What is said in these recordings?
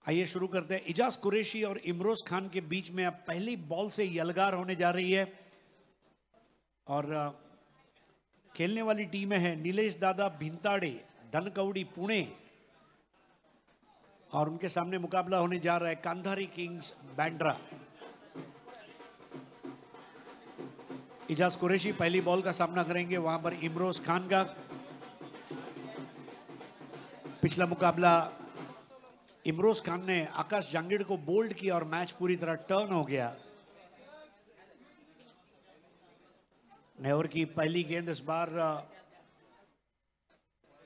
आइए शुरू करते हैं। इजाज कुरैशी और इमरोज खान के बीच में अब पहली बॉल से यलगार होने जा रही है और खेलने वाली टीमें हैं नीलेश दादा भिंताड़े, धनकवडी पुणे, और उनके सामने मुकाबला होने जा रहा है कांधारी किंग्स बैंड्रा। इजाज कुरैशी पहली बॉल का सामना करेंगे, वहां पर इमरोज खान का। पिछला मुकाबला इमरोज खान ने आकाश जांगिड़ को बोल्ड किया और मैच पूरी तरह टर्न हो गया। नेवर की पहली गेंद इस बार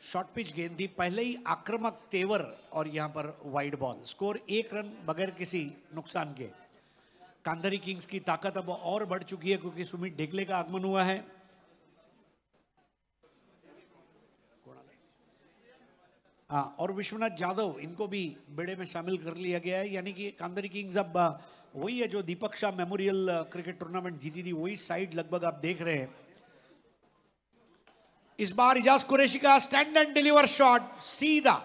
शॉर्ट पिच गेंद थी, पहले ही आक्रामक तेवर और यहां पर वाइड बॉल। स्कोर 1 रन बगैर किसी नुकसान के। कांधारी किंग्स की ताकत अब और बढ़ चुकी है क्योंकि सुमित ढेकले का आगमन हुआ है। हाँ, और विश्वनाथ जाधव, इनको भी बेड़े में शामिल कर लिया गया है। यानी कि कांधारी किंग्स अब वही है जो Deepak Shah memorial cricket tournament जीती थी, वही साइड लगभग आप देख रहे हैं। इस बार इजाज कुरैशी का स्टैंड एंड डिलीवर शॉट, सीधा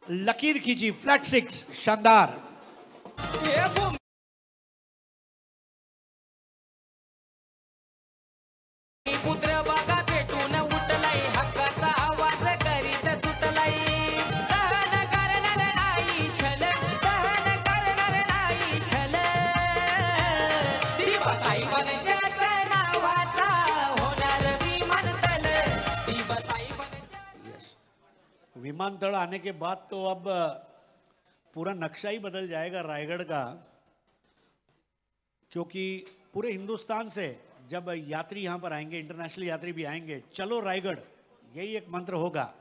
लकीर खींची, फ्लैट 6, शानदार। विमानतल आने के बाद तो अब पूरा नक्शा ही बदल जाएगा रायगढ़ का, क्योंकि पूरे हिंदुस्तान से जब यात्री यहां पर आएंगे, इंटरनेशनल यात्री भी आएंगे, चलो रायगढ़, यही एक मंत्र होगा।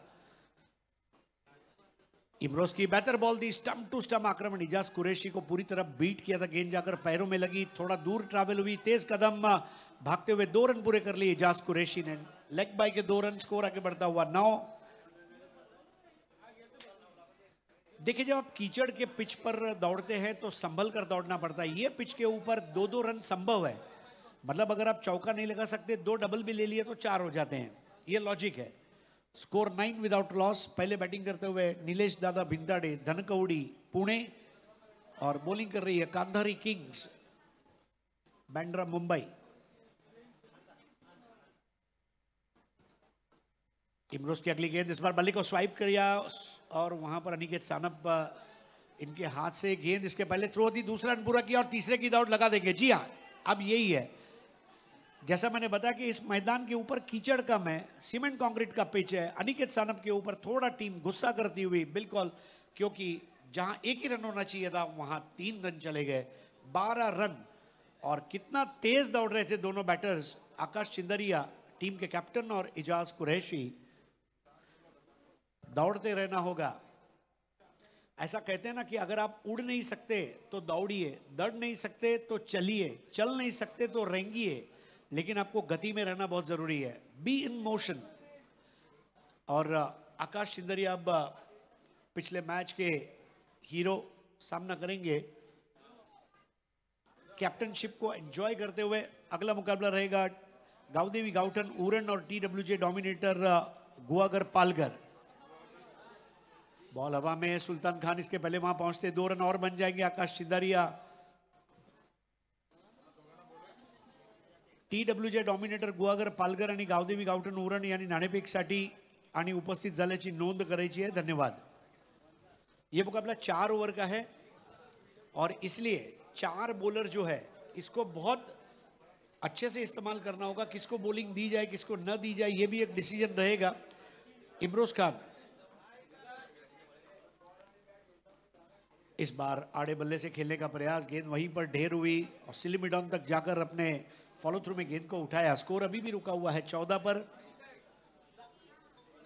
इमरोज की बेहतर बॉल थी, स्टंप टू स्टंप आक्रमण। इजाज कुरैशी को पूरी तरह बीट किया था, गेंद जाकर पैरों में लगी, थोड़ा दूर ट्रैवल हुई, तेज कदम भागते हुए 2 रन पूरे कर लिए इजाज कुरैशी ने। लेग बाय के 2 रन, स्कोर आगे बढ़ता हुआ 9। देखिए, जब आप कीचड़ के पिच पर दौड़ते हैं तो संभल कर दौड़ना पड़ता है। ये पिच के ऊपर 2-2 रन संभव है, मतलब अगर आप चौका नहीं लगा सकते, 2 डबल भी ले लिए तो 4 हो जाते हैं, ये लॉजिक है। Score 9 without loss. पहले बैटिंग करते हुए नीलेश दादा भिंताड़े, धनकवडी पुणे, और बॉलिंग कर रही है कांधारी किंग्स बैंड्रा मुंबई। इमरोज की अगली गेंद, इस बार बल्ले को स्वाइप किया और वहां पर अनिकेत सानप इनके हाथ से गेंद इसके पहले थ्रो थी, दूसरा रन पूरा किया और तीसरे की दौड़ लगा देंगे। जी हाँ, अब यही है, जैसा मैंने बताया कि इस मैदान के ऊपर कीचड़ कम है, सीमेंट कंक्रीट का पिच है। अनिकेत सानप के ऊपर थोड़ा टीम गुस्सा करती हुई, बिल्कुल, क्योंकि जहां 1 ही रन होना चाहिए था वहां 3 रन चले गए, 12 रन। और कितना तेज दौड़ रहे थे दोनों बैटर्स, आकाश चिंदरिया टीम के कैप्टन और इजाज कुरैशी। दौड़ते रहना होगा। ऐसा कहते हैं ना कि अगर आप उड़ नहीं सकते तो दौड़िए, दौड़ नहीं सकते तो चलिए, चल नहीं सकते तो रेंगिए, लेकिन आपको गति में रहना बहुत जरूरी है। Be in motion. और आकाश चिंदरिया अब पिछले मैच के हीरो सामना करेंगे, कैप्टनशिप को एंजॉय करते हुए। अगला मुकाबला रहेगा गावदेवी गाउटन उरण और TWJ डोमिनेटर गुआगर पालगर। बॉल हवा में, सुल्तान खान इसके पहले वहां पहुंचते, 2 रन और बन जाएंगे। आकाश चिंदरिया, TWJ डॉमिनेटर गुआगर पालघर आणि गावदेवी गावठण उरण यांनी नाणेफेकसाठी आणि उपस्थित झाल्याची नोंद करायची है। धन्यवाद। ये मुकाबला 4 ओवर का है और इसलिए 4 बॉलर जो है इसको बहुत अच्छे से इस्तेमाल करना होगा। किसको बॉलिंग दी जाए, किसको न दी जाए, ये भी एक डिसीजन रहेगा। इमरोज खान इस बार आड़े बल्ले से खेलने का प्रयास, गेंद वहीं पर ढेर हुई और सिली मिडॉन तक जाकर अपने फॉलो थ्रू में गेंद को उठाया। स्कोर अभी भी रुका हुआ है 14 पर।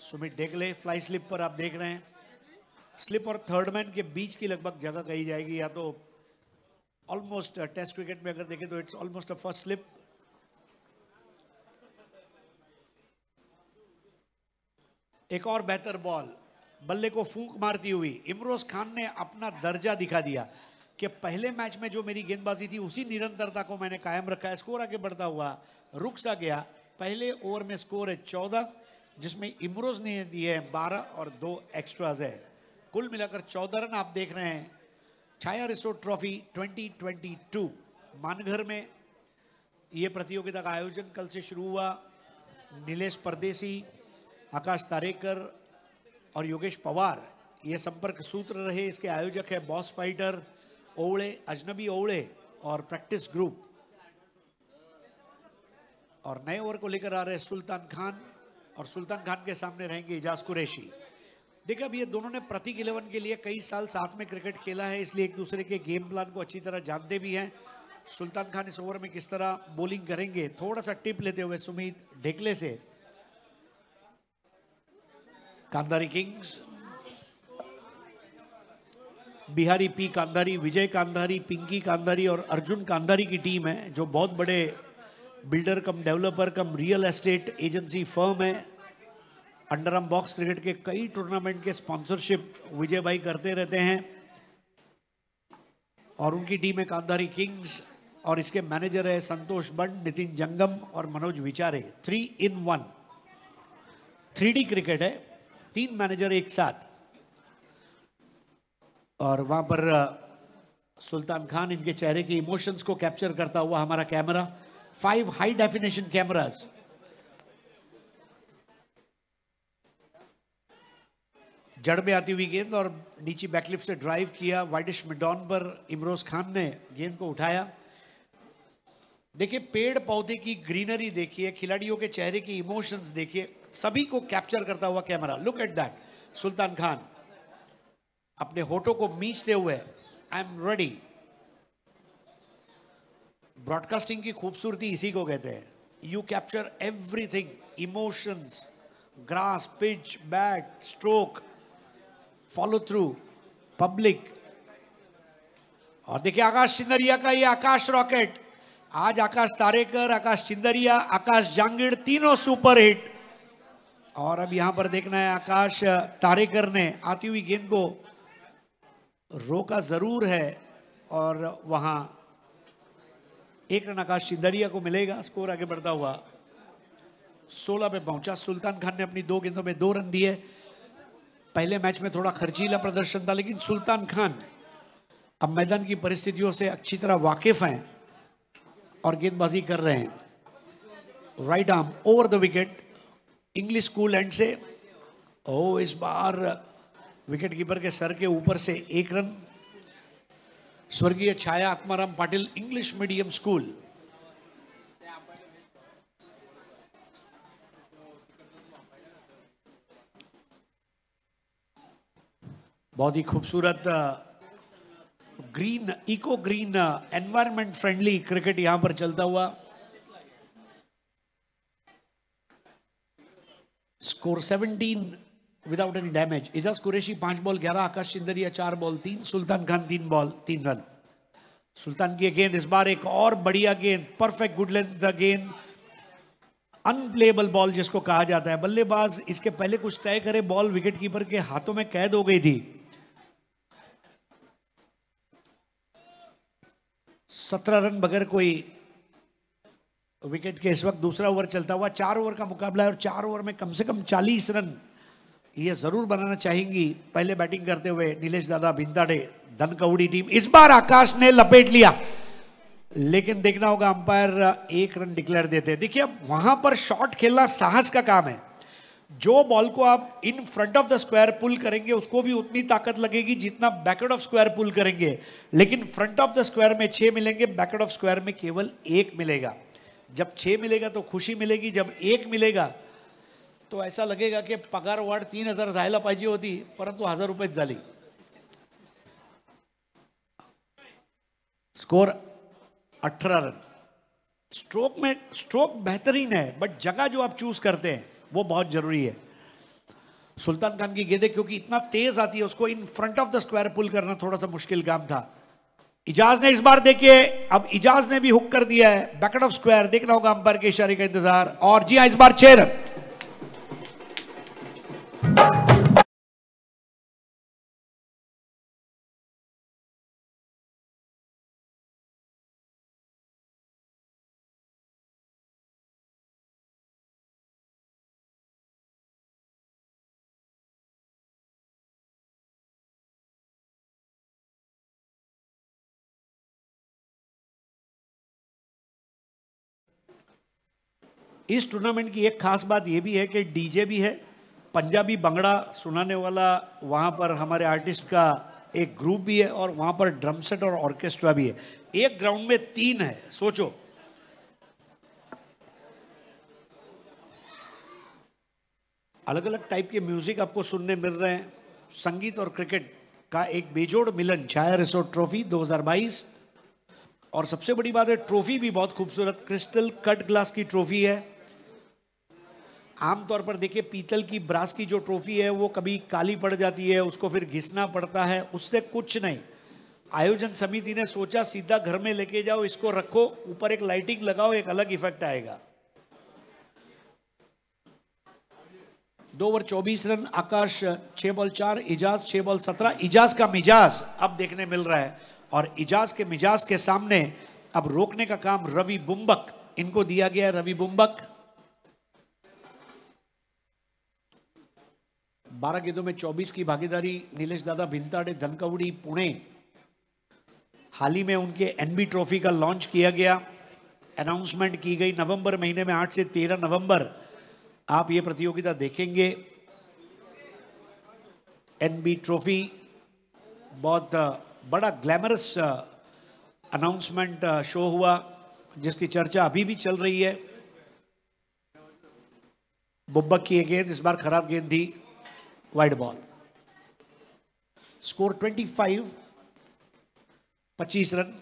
सुमित ढेकले फ्लाई स्लिप पर आप देख रहे हैं, स्लिप और थर्ड मैन के बीच की लगभग जगह कही जाएगी, या तो ऑलमोस्ट टेस्ट क्रिकेट में अगर देखें तो it's almost a first slip. एक और बेहतर बॉल, बल्ले को फूंक मारती हुई इमरोज खान ने अपना दर्जा दिखा दिया कि पहले मैच में जो मेरी गेंदबाजी थी उसी निरंतरता को मैंने कायम रखा है। स्कोर आगे बढ़ता हुआ रुक सा गया। पहले ओवर में स्कोर है 14, जिसमें इमरोज ने दिए 12 और 2 एक्स्ट्राज है। कुल मिलाकर 14 रन आप देख रहे हैं छाया रिसोर्ट ट्रॉफी 2022 मानघर में ये प्रतियोगिता का आयोजन कल से शुरू हुआ। नीलेश परदेसी, आकाश तारेकर और योगेश पवार ये संपर्क सूत्र रहे। इसके आयोजक है बॉस फाइटर, ओवड़े, अजनबी ओवड़े और प्रैक्टिस ग्रुप। और नए ओवर को लेकर आ रहे सुल्तान खान, और सुल्तान खान के सामने रहेंगे इजाज कुरैशी। देखिए, अब ये दोनों ने प्रतीक 11 के लिए कई साल साथ में क्रिकेट खेला है, इसलिए एक दूसरे के गेम प्लान को अच्छी तरह जानते भी हैं। सुल्तान खान इस ओवर में किस तरह बॉलिंग करेंगे, थोड़ा सा टिप लेते हुए सुमित ढेकले से। कांधारी किंग्स, बिहारी पी कांधारी, विजय कांधारी, पिंकी कांधारी और अर्जुन कांधारी की टीम है, जो बहुत बड़े बिल्डर कम developer cum real estate agency firm है। अंडर आर्म बॉक्स क्रिकेट के कई टूर्नामेंट के स्पॉन्सरशिप विजय भाई करते रहते हैं, और उनकी टीम है कांधारी किंग्स, और इसके मैनेजर है संतोष बंड, नितिन जंगम और मनोज विचारे। 3 in 1 3D क्रिकेट है, 3 मैनेजर एक साथ। और वहां पर सुल्तान खान इनके चेहरे के इमोशंस को कैप्चर करता हुआ हमारा कैमरा, 5 हाई डेफिनेशन कैमरास। जड़ में आती हुई गेंद और नीचे बैकलिफ्ट से ड्राइव किया वाइडिश मिडॉन पर। इमरोज खान ने गेंद को उठाया। देखिए, पेड़ पौधे की ग्रीनरी देखिए, खिलाड़ियों के चेहरे की इमोशंस देखिए, सभी को कैप्चर करता हुआ camera. Look at that. Sultan Khan अपने होठों को मींचते हुए, आई एम रेडी। ब्रॉडकास्टिंग की खूबसूरती इसी को कहते हैं, you capture everything, emotions, grass, pitch, bat, stroke, follow through, public. और देखिए आकाश चिंदरिया का ये आकाश रॉकेट। आज आकाश तारेकर, आकाश चिंदरिया, आकाश जांगिड़, तीनों सुपर हिट। और अब यहां पर देखना है, आकाश तारेकर ने आती हुई गेंद को रोका जरूर है, और वहां एक रन आकाश चिंदरिया को मिलेगा। स्कोर आगे बढ़ता हुआ 16 पे पहुंचा। सुल्तान खान ने अपनी 2 गेंदों में 2 रन दिए। पहले मैच में थोड़ा खर्चीला प्रदर्शन था, लेकिन सुल्तान खान अब मैदान की परिस्थितियों से अच्छी तरह वाकिफ हैं और गेंदबाजी कर रहे हैं। Right arm over the wicket, English school end से। इस बार विकेट कीपर के सर के ऊपर से 1 रन। स्वर्गीय Chhaya Atmaram Patil English medium school. बहुत ही खूबसूरत green, eco green, environment friendly cricket यहां पर चलता हुआ। Score 17 without any damage. Ijaz Qureshi 5 ball 11, Akash Chindariya 4 ball 3, Sultan Khan 3 ball 3 run. Sultan की गेंद इस बार एक और बढ़िया गेंद, परफेक्ट गुड लेंथ गेंद, अनप्लेएबल बॉल जिसको कहा जाता है। बल्लेबाज इसके पहले कुछ तय करे, बॉल विकेट कीपर के हाथों में कैद हो गई थी। 17 रन बगैर कोई विकेट के इस वक्त दूसरा ओवर चलता हुआ। 4 ओवर का मुकाबला है और 4 ओवर में कम से कम 40 रन ये जरूर बनाना चाहेंगी। पहले बैटिंग करते हुए नीलेश दादा भिंताड़े, धनकौड़ी टीम। इस बार आकाश ने लपेट लिया, लेकिन देखना होगा अंपायर 1 रन डिक्लेयर देते हैं। देखिए, अब वहां पर शॉट खेलना साहस का काम है। जो बॉल को आप in front of the square pull करेंगे, उसको भी उतनी ताकत लगेगी जितना बैकवर्ड ऑफ स्क्वायर पुल करेंगे। लेकिन फ्रंट ऑफ द स्क्वायर में 6 मिलेंगे, बैकवर्ड ऑफ स्क्वायर में केवल 1 मिलेगा। जब 6 मिलेगा तो खुशी मिलेगी, जब 1 मिलेगा तो ऐसा लगेगा कि पगार वाढ 3000 जायला पाहिजे होती, परंतु 1000 रुपयेच झाली। Score 18 run. स्ट्रोक बेहतरीन है, बट जगह जो आप चूज करते हैं वो बहुत जरूरी है। सुल्तान खान की गेंदें क्योंकि इतना तेज आती है, उसको in front of the square pull करना थोड़ा सा मुश्किल काम था। इजाज ने इस बार देखिए, अब इजाज ने भी हुक कर दिया है बैकवर्ड ऑफ स्क्वायर। देखना होगा अंपायर के इशारे का इंतजार। और जी हां, इस बार 6 रन। इस टूर्नामेंट की एक खास बात यह भी है कि डीजे भी है, पंजाबी बंगड़ा सुनाने वाला वहां पर हमारे आर्टिस्ट का एक ग्रुप भी है, और वहां पर ड्रम सेट और ऑर्केस्ट्रा भी है। एक ग्राउंड में 3 है, सोचो। अलग अलग टाइप के म्यूजिक आपको सुनने मिल रहे हैं। संगीत और क्रिकेट का एक बेजोड़ मिलन, छाया रिसोर्ट ट्रॉफी 2022। और सबसे बड़ी बात है, ट्रॉफी भी बहुत खूबसूरत क्रिस्टल कट ग्लास की ट्रॉफी है। आमतौर पर देखिए, पीतल की ब्रास की जो ट्रॉफी है वो कभी काली पड़ जाती है, उसको फिर घिसना पड़ता है, उससे कुछ नहीं। आयोजन समिति ने सोचा सीधा घर में लेके जाओ, इसको रखो, ऊपर एक लाइटिंग लगाओ, एक अलग इफेक्ट आएगा। 2 ओवर 24 रन, आकाश 6 बॉल 4, इजाज 6 बॉल 17। इजाज का मिजाज अब देखने मिल रहा है, और इजाज के मिजाज के सामने अब रोकने का काम रवि बुम्बक, इनको दिया गया है। रवि बुम्बक 12 गेंदों में 24 की भागीदारी। नीलेश दादा भिंताड़े, धनकवड़ी, पुणे। हाल ही में उनके एनबी ट्रॉफी का लॉन्च किया गया, अनाउंसमेंट की गई नवंबर महीने में। 8 से 13 नवंबर आप ये प्रतियोगिता देखेंगे। एनबी ट्रॉफी बहुत बड़ा ग्लैमरस अनाउंसमेंट शो हुआ, जिसकी चर्चा अभी भी चल रही है। बुब्बक की गेंद इस बार खराब गेंद थी, wide ball. Score 25, 25 run.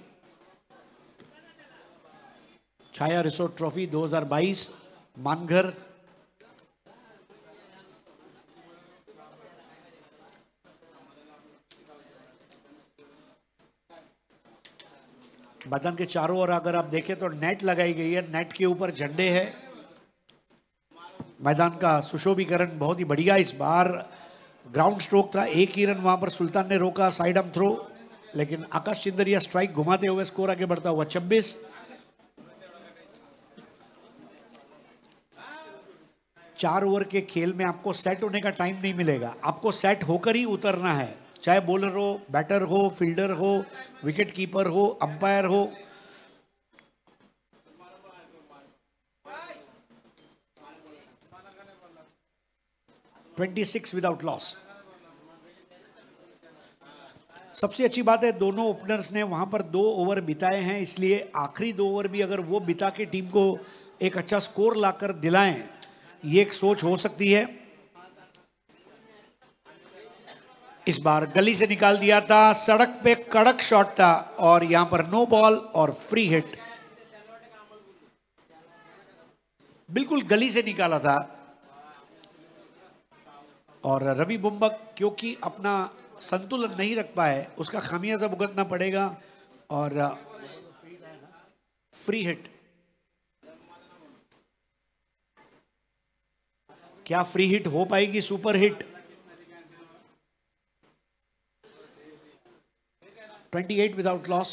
Chhaya resort trophy 2022 Manghar. मैदान के चारों ओर अगर आप देखें तो नेट लगाई गई है, नेट के ऊपर झंडे हैं। मैदान का सुशोभीकरण बहुत ही बढ़िया। इस बार ग्राउंड स्ट्रोक था, 1 ही रन वहां पर सुल्तान ने रोका, साइड आर्म थ्रो, लेकिन आकाश चिंदरिया स्ट्राइक घुमाते हुए स्कोर आगे बढ़ता हुआ 26। चार ओवर के खेल में आपको सेट होने का टाइम नहीं मिलेगा, आपको सेट होकर ही उतरना है, चाहे बॉलर हो, बैटर हो, फील्डर हो, विकेट कीपर हो, अंपायर हो। (26 विदाउट लॉस। सबसे अच्छी बात है, दोनों ओपनर्स ने वहां पर 2 ओवर बिताए हैं, इसलिए आखिरी 2 ओवर भी अगर वो बिता के टीम को एक अच्छा स्कोर लाकर दिलाएं, ये एक सोच हो सकती है। इस बार गली से निकाल दिया था, सड़क पे कड़क शॉट था, और यहां पर नो बॉल और फ्री हिट। बिल्कुल गली से निकाला था, और रवि बुम्बक क्योंकि अपना संतुलन नहीं रख पाए, उसका खामियाजा भुगतना पड़ेगा, और फ्री हिट। क्या फ्री हिट हो पाएगी? Super hit. 28 without loss.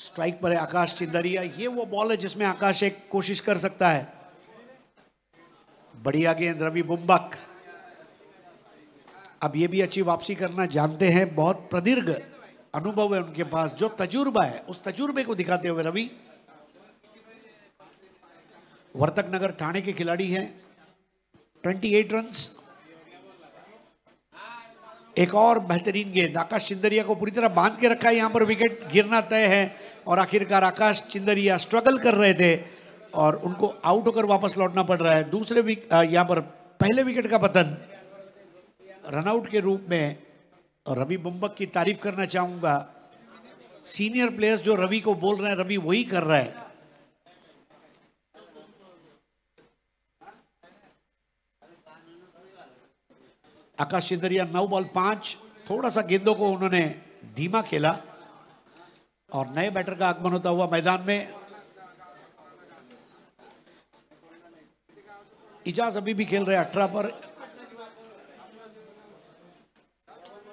Strike पर है आकाश चिंदरिया। ये वो बॉल है जिसमें आकाश एक कोशिश कर सकता है। बढ़िया गेंद रवि बुम्बक। अब ये भी अच्छी वापसी करना जानते हैं, बहुत प्रदीर्घ अनुभव है उनके पास, जो तजुर्बा है उस तजुर्बे को दिखाते हुए रवि। वर्तक नगर ठाणे के खिलाड़ी हैं। 28 रन्स। एक और बेहतरीन गेंद, आकाश चिंदरिया को पूरी तरह बांध के रखा है, यहां पर विकेट गिरना तय है, और आखिरकार आकाश चिंदरिया स्ट्रगल कर रहे थे और उनको आउट होकर वापस लौटना पड़ रहा है। दूसरे यहां पर पहले विकेट का पतन रनआउट के रूप में। और रवि बुम्बक की तारीफ करना चाहूंगा, सीनियर प्लेयर्स जो रवि को बोल रहे हैं, रवि वही कर रहा है। आकाश चिंदरिया 9 बॉल 5। थोड़ा सा गेंदों को उन्होंने धीमा खेला, और नए बैटर का आगमन होता हुआ मैदान में। इजाज अभी भी खेल रहे हैं 18 पर।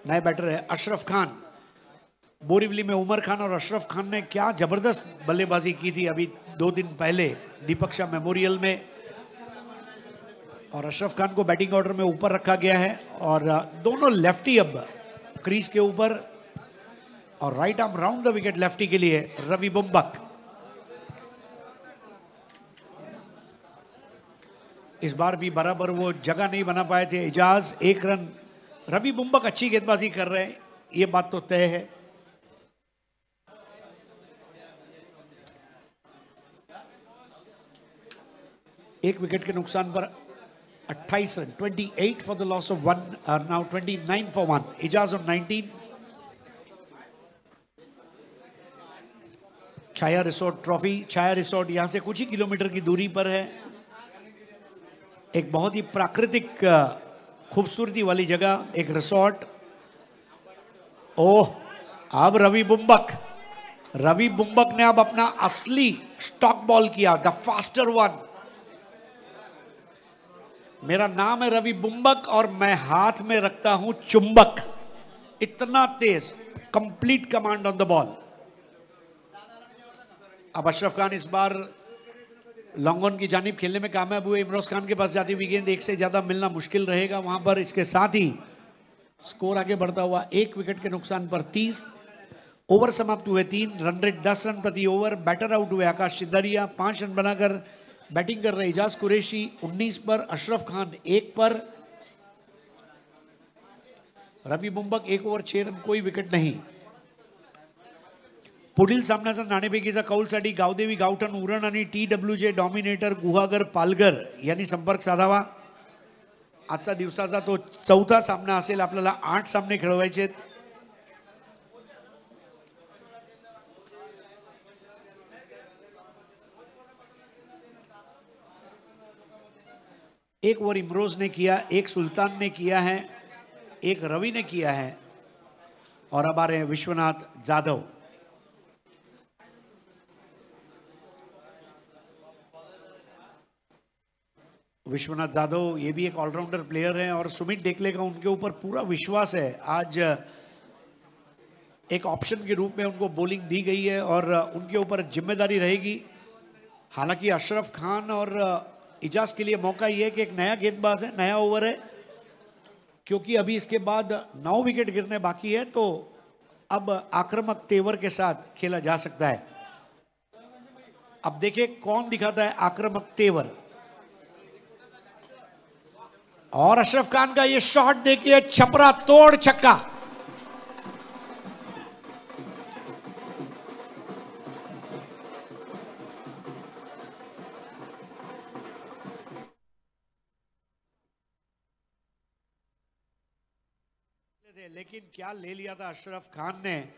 नए बैटर है अशरफ खान। बोरीवली में उमर खान और अशरफ खान ने क्या जबरदस्त बल्लेबाजी की थी अभी 2 दिन पहले दीपक शाह मेमोरियल में, और अशरफ खान को बैटिंग ऑर्डर में ऊपर रखा गया है। और दोनों लेफ्टी अब क्रीज के ऊपर, और right arm round the wicket lefty के लिए रवि बुम्बक। इस बार भी बराबर वो जगह नहीं बना पाए थे एजाज। 1 रन। रवि बुम्बक अच्छी गेंदबाजी कर रहे हैं, ये बात तो तय है। एक विकेट के नुकसान पर 28 run. 28 for the loss of 1, now 29 for 1। Ajaz on 19। Chhaya resort trophy. Chhaya resort यहां से कुछ ही किलोमीटर की दूरी पर है। एक बहुत ही प्राकृतिक खूबसूरती वाली जगह, एक रिसोर्ट। ओह, अब रवि बुम्बक ने अब अपना असली स्टॉक बॉल किया, द फास्टर वन। मेरा नाम है रवि बुम्बक और मैं हाथ में रखता हूं चुंबक। इतना तेज, complete command on the ball. अब अशरफ खान इस बार लॉन्ग ऑन की जानिब खेलने में कामयाब हुए। इमरोज खान के पास जाती हुई गेंद, एक से ज्यादा मिलना मुश्किल रहेगा वहां पर। इसके साथ ही स्कोर आगे बढ़ता हुआ 1 विकेट के नुकसान पर 30। ओवर समाप्त हुए 3। रन रेट 10 रन प्रति ओवर। बैटर आउट हुए आकाश सिंदरिया 5 रन बनाकर बैटिंग कर रहे एजाज कुरैशी 19 पर, अशरफ खान 1 पर। रवि बुम्बक 1 ओवर 6 रन, कोई विकेट नहीं। पुढील सामन्याचा नाणेफेकीचा कौलसाठी गावदेवी गावठण उरण आणि TWJ डॉमिनेटर गुहागर पालघर यांनी संपर्क साधावा। आजचा दिवसाचा तो 4था सामना असेल। आपल्याला 8 सामने खेळवायचे आहेत। एक ओवर इमरोज ने किया, एक सुल्तान ने किया है, एक रवि ने किया है और अब आ रहे हैं विश्वनाथ जाधव। विश्वनाथ जाधव ये भी एक ऑलराउंडर प्लेयर हैं और सुमित डेकले का उनके ऊपर पूरा विश्वास है। आज एक ऑप्शन के रूप में उनको बॉलिंग दी गई है और उनके ऊपर जिम्मेदारी रहेगी। हालांकि अशरफ खान और इजाज के लिए मौका ये है कि एक नया गेंदबाज है, नया ओवर है, क्योंकि अभी इसके बाद 9 विकेट गिरने बाकी है, तो अब आक्रामक तेवर के साथ खेला जा सकता है। अब देखिए कौन दिखाता है आक्रामक तेवर। और अशरफ खान का ये शॉट देखिए, छपरा तोड़ छक्का। लेकिन क्या ले लिया था अशरफ खान ने।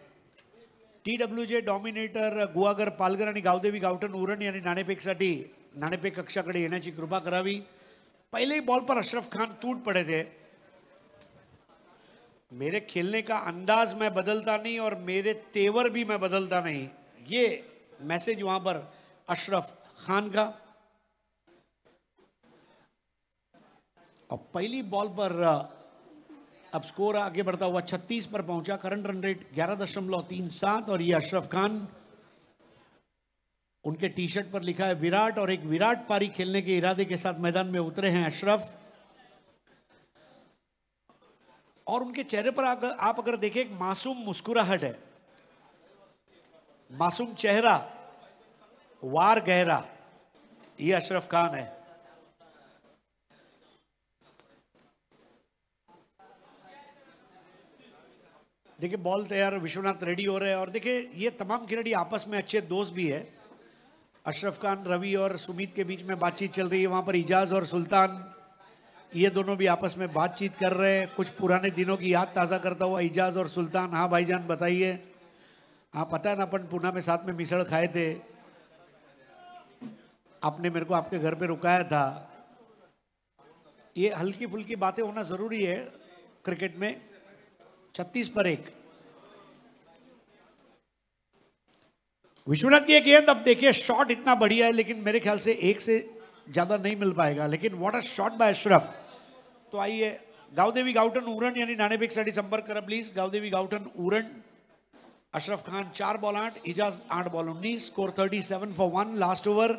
TWJ डॉमिनेटर गुहागर पालघर आणि गावदेवी गावठण उरण यांनी नाणेफेक कक्षाकडे येण्याची कृपा करावी। पहले ही बॉल पर अशरफ खान टूट पड़े थे। मेरे खेलने का अंदाज मैं बदलता नहीं और मेरे तेवर भी मैं बदलता नहीं, ये मैसेज वहां पर अशरफ खान का। और पहली बॉल पर अब स्कोर आगे बढ़ता हुआ 36 पर पहुंचा। करंट रन रेट 11.37 और ये अशरफ खान, उनके टी शर्ट पर लिखा है विराट और एक विराट पारी खेलने के इरादे के साथ मैदान में उतरे हैं अशरफ। और उनके चेहरे पर आप अगर देखें एक मासूम मुस्कुराहट है, मासूम चेहरा, वार गहरा, ये अशरफ खान है। देखिए बॉल तैयार, विश्वनाथ रेडी हो रहे हैं और देखिए ये तमाम खिलाड़ी आपस में अच्छे दोस्त भी है। अशरफ खान, रवि और सुमित के बीच में बातचीत चल रही है। वहां पर इजाज और सुल्तान, ये दोनों भी आपस में बातचीत कर रहे हैं, कुछ पुराने दिनों की याद ताज़ा करता हुआ इजाज और सुल्तान। हाँ भाईजान बताइए। हाँ पता है ना, अपन पूना में साथ में मिसळ खाए थे, आपने मेरे को आपके घर पे रुकाया था। ये हल्की फुल्की बातें होना जरूरी है क्रिकेट में। 36 पर 1। विश्वनाथ की एक गेंद, अब देखिए शॉट इतना बढ़िया है लेकिन मेरे ख्याल से 1 से ज्यादा नहीं मिल पाएगा, लेकिन what a shot by Ashraf. तो आइए गावदेवी गावठण उरण यांनी नाणेफेकसाठी संपर्क करा please. Gavdevi Gavthan Uran. Ashraf Khan 4 ball 8, Ijaz 8 ball 19, score 37 for 1, last over.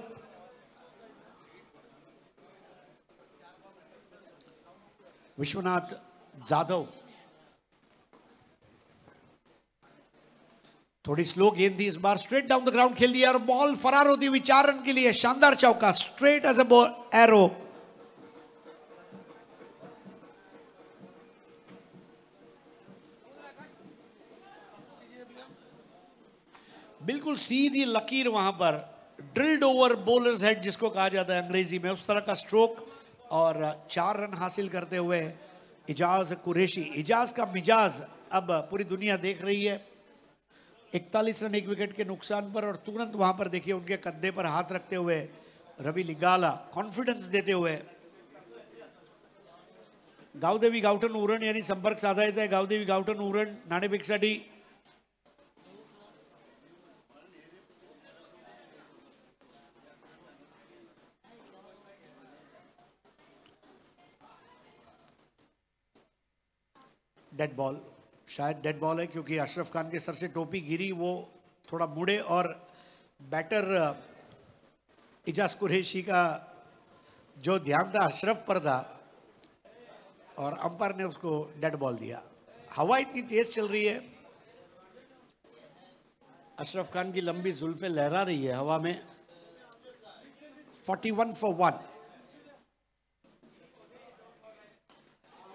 Vishwanath Jadhav, थोड़ी स्लो गेंद थी इस बार, स्ट्रेट डाउन द ग्राउंड खेल दिया और बॉल फरार होती हुई 4 रन के लिए। शानदार चौका, स्ट्रेट एज अ एरो। बिल्कुल सीधी लकीर वहां पर, ड्रिल्ड ओवर बॉलर्स हेड जिसको कहा जाता है अंग्रेजी में, उस तरह का स्ट्रोक, और 4 रन हासिल करते हुए इजाज कुरैशी। इजाज का मिजाज अब पूरी दुनिया देख रही है। 41 रन 1 विकेट के नुकसान पर, और तुरंत वहां पर देखिए उनके कंधे पर हाथ रखते हुए रवि लिंगाला कॉन्फिडेंस देते हुए गावदेवी गावठण उरण यांनी संपर्क साधायचा आहे। गावदेवी गावठण उरण नाणेफेकीसाठी डेड बॉल, शायद डेड बॉल है क्योंकि अशरफ खान के सर से टोपी गिरी, वो थोड़ा मुड़े और बैटर इजाज कुरैशी का जो ध्यान था अशरफ पर था और अंपायर ने उसको डेड बॉल दिया। हवा इतनी तेज चल रही है, अशरफ खान की लंबी जुल्फे लहरा रही है हवा में। 41 for 1।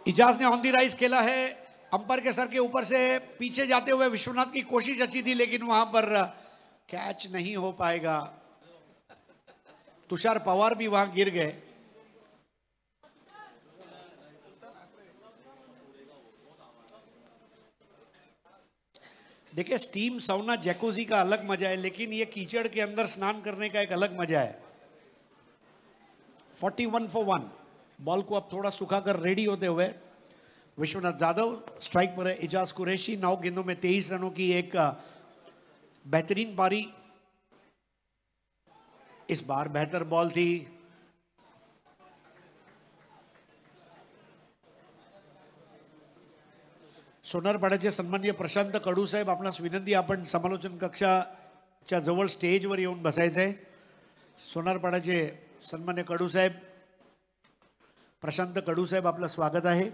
इजाज ने ऑन द राइज खेला है, अंपायर के सर के ऊपर से पीछे जाते हुए विश्वनाथ की कोशिश अच्छी थी लेकिन वहां पर कैच नहीं हो पाएगा। तुषार पवार भी वहां गिर गए। देखिए स्टीम साउना जैकोजी का अलग मजा है, लेकिन ये कीचड़ के अंदर स्नान करने का एक अलग मजा है। 41 for 1। बॉल को अब थोड़ा सुखाकर रेडी होते हुए विश्वनाथ जाधव स्ट्राइक पर है। इजाज कुरैशी 9 गेंदों में 23 रनों की एक बेहतरीन पारी। इस बार बेहतर बॉल थी। सोनारपाड्याचे सन्माननीय प्रशांत कडू साहेब, आपणास विनंती, आपण समालोचन कक्षाच्या जवळ स्टेजवर येऊन बसायचंय। सोनारपाड्याचे सन्माननीय कडू साहेब, प्रशांत कडू साहेब, आपलं स्वागत आहे।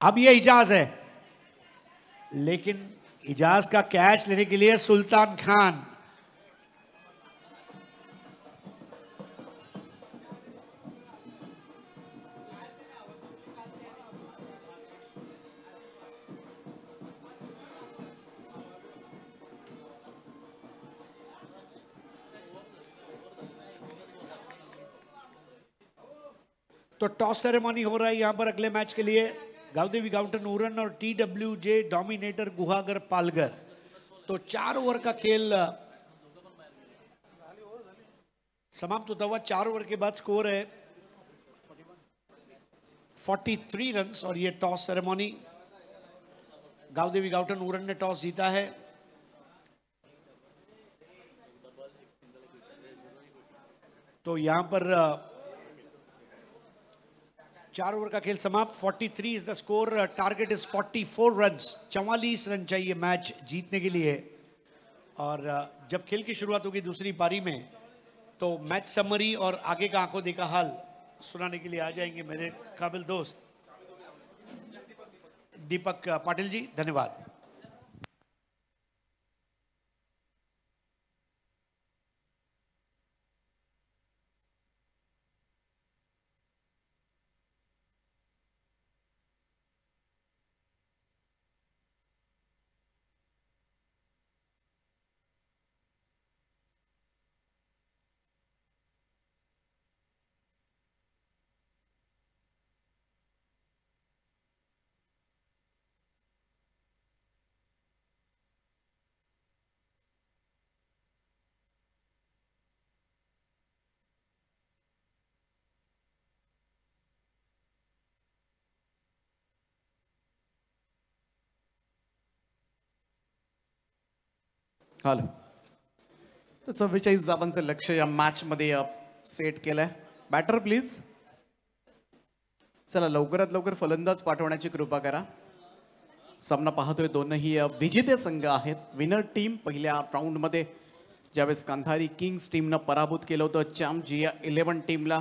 अब ये इजाज है, लेकिन इजाज का कैच लेने के लिए सुल्तान खान। तो टॉस सेरेमनी हो रहा है यहां पर अगले मैच के लिए। गावदेवी गावठण उरण और TWJ डोमिनेटर गुहागर पालघर। तो 4 ओवर का खेल समाप्त होता हुआ 4 ओवर के बाद स्कोर है 43 रन्स, और ये टॉस सेरेमनी गावदेवी गावठण उरण ने टॉस जीता है। तो यहां पर 4 ओवर का खेल समाप्त। 43 is the score. Target is 44 runs. 44 run चाहिए मैच जीतने के लिए। और जब खेल की शुरुआत होगी दूसरी पारी में तो मैच समरी और आगे का आंखों देखा हाल सुनाने के लिए आ जाएंगे मेरे काबिल दोस्त दीपक पाटिल जी। धन्यवाद। हॅलो, तर 44 धावांचं लक्ष या मॅच मध्ये सेट केलंय। Batter please. चला लवकरात लवकर फलंदाज पाठवण्याची कृपा करा। सामना पाहतोय दोनही विजेते संघ आहेत। विनर टीम पहिल्या राऊंड मध्ये ज्यावेळेस कांधारी किंग्स टीमनं पराभूत केलं होतं चॅम्प जिया 11 टीमला,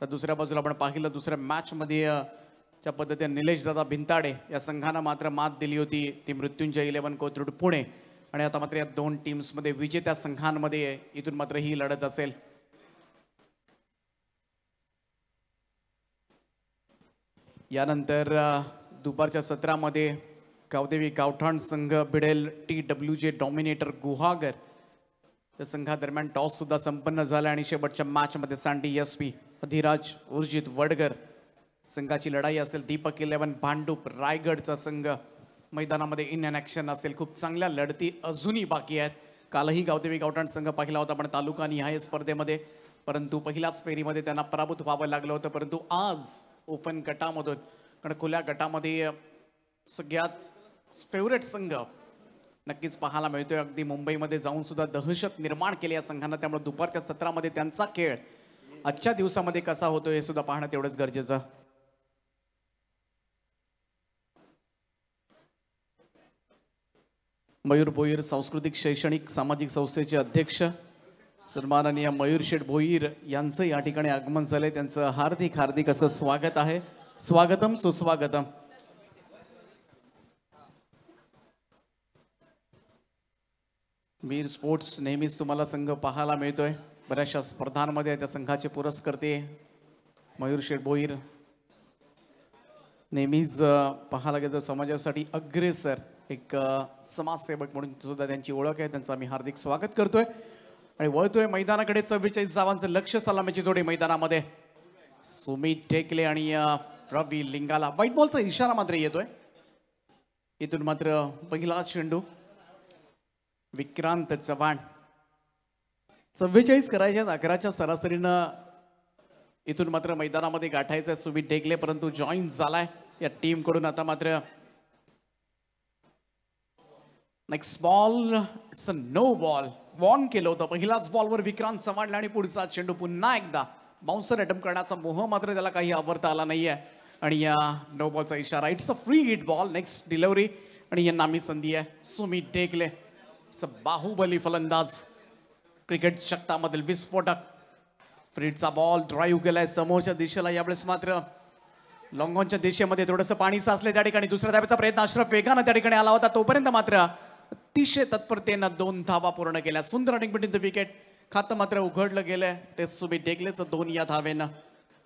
तर दुसऱ्या बाजूला आपण पाहिलं दुसऱ्या मॅच मध्ये ज्या पद्धतीने निलेश दादा भिंताडे या संघानं मात्र मात दिली होती ती मृत्युंजय 11 कोथरूड पुणे। आणि आता मात्र या 2 टीम्समध्ये विजेत्या संघांमध्ये इथून मात्र ही लढत असेल। यानंतर दुपारच्या सत्रामध्ये गावदेवी गावठाण संघ भिडेल TWJ डॉमिनेटर गुहागर या संघादरम्यान टॉस सुद्धा संपन्न झाला आणि शेवटच्या मॅच मध्ये सँडी SP अधिराज उर्जित वडगर संघाची लढाई असेल. दीपक 11 भांडूप रायगडचा संघ मैदानामध्ये इन अँड ॲक्शन असेल. खूप चांगल्या लढती अजूनही बाकी आहेत. कालही गावदेवी गावठाण संघ पाहिला होता पण तालुका निहाय स्पर्धेमध्ये, परंतु पहिल्याच फेरीमध्ये त्यांना पराभूत व्हावं लागलं होतं. परंतु आज ओपन गटामधून, कारण खुल्या गटामध्ये सगळ्यात फेवरेट संघ नक्कीच पाहायला मिळतोय. अगदी मुंबईमध्ये जाऊन सुद्धा दहशत निर्माण केली या संघानं. त्यामुळे दुपारच्या सत्रामध्ये त्यांचा खेळ आजच्या दिवसामध्ये कसा होतो हे सुद्धा पाहणं तेवढंच गरजेचं. मयूर भोईर सांस्कृतिक शैक्षणिक सामाजिक संस्थेचे अध्यक्ष सन्माननीय मयूर शेठ भोईर यांचं या ठिकाणी आगमन झालंय. त्यांचं हार्दिक हार्दिक असं स्वागत आहे. स्वागतम सुस्वागतम. वीर स्पोर्ट्स नेहमीच तुम्हाला संघ पाहायला मिळतोय. बऱ्याचशा स्पर्धांमध्ये त्या संघाचे पुरस्कर्ते मयूर शेठ भोईर नेहमीच पाहायला गेलं तर समाजासाठी अग्रेसर एक समाजसेवक म्हणून सुद्धा त्यांची ओळख आहे. त्यांचं आम्ही हार्दिक स्वागत करतोय आणि वळतोय मैदानाकडे. 44 धावांचं लक्ष्य सलामीची जोडी मैदानामध्ये. सुमित टेकले आणि रवी लिंगाला. व्हाईट बॉलचा इशारा मात्र येतोय. इथून मात्र पहिला चेंडू विक्रांत चव्हाण. 44 करायच्यात 11च्या सरासरीनं इथून मात्र मैदानामध्ये गाठायचं सुमित टेकले, परंतु जॉईन झालाय या टीम कडून. आता मात्र next ball it's a no ball. Warn केलं होतं पहिल्याच बॉलवर विक्रांत चव्हाणला आणि पुढचा चेंडू पुन्हा एकदा बाउन्सर अटेम्प्ट करण्याचा मोह मात्र त्याला काही आवडता आला नाहीये आणि या नो बॉलचा इशारा. It's a free hit ball. Next delivery आणि या नामी संधी आहे सुमित टेकले. बाहुबली फलंदाज क्रिकेट शतकामधील विस्फोटक. फ्रीडचा बॉल ड्राईव्ह केलाय समोरच्या दिशेला. यावेळेस मात्र लॉंगॉनच्या दिशेमध्ये थोडंसं पाणी साचले त्या ठिकाणी. दुसऱ्या धाब्याचा प्रयत्न अश्रफ वेगानं त्या ठिकाणी आला होता. तोपर्यंत मात्र अतिशय तत्परतेनं 2 धावा पूर्ण केल्या. सुंदर रनिंग बिटवीन द विकेट. खातं मात्र उघडलं गेलंय ते सुमित टेकलेचं 2 या धावेनं.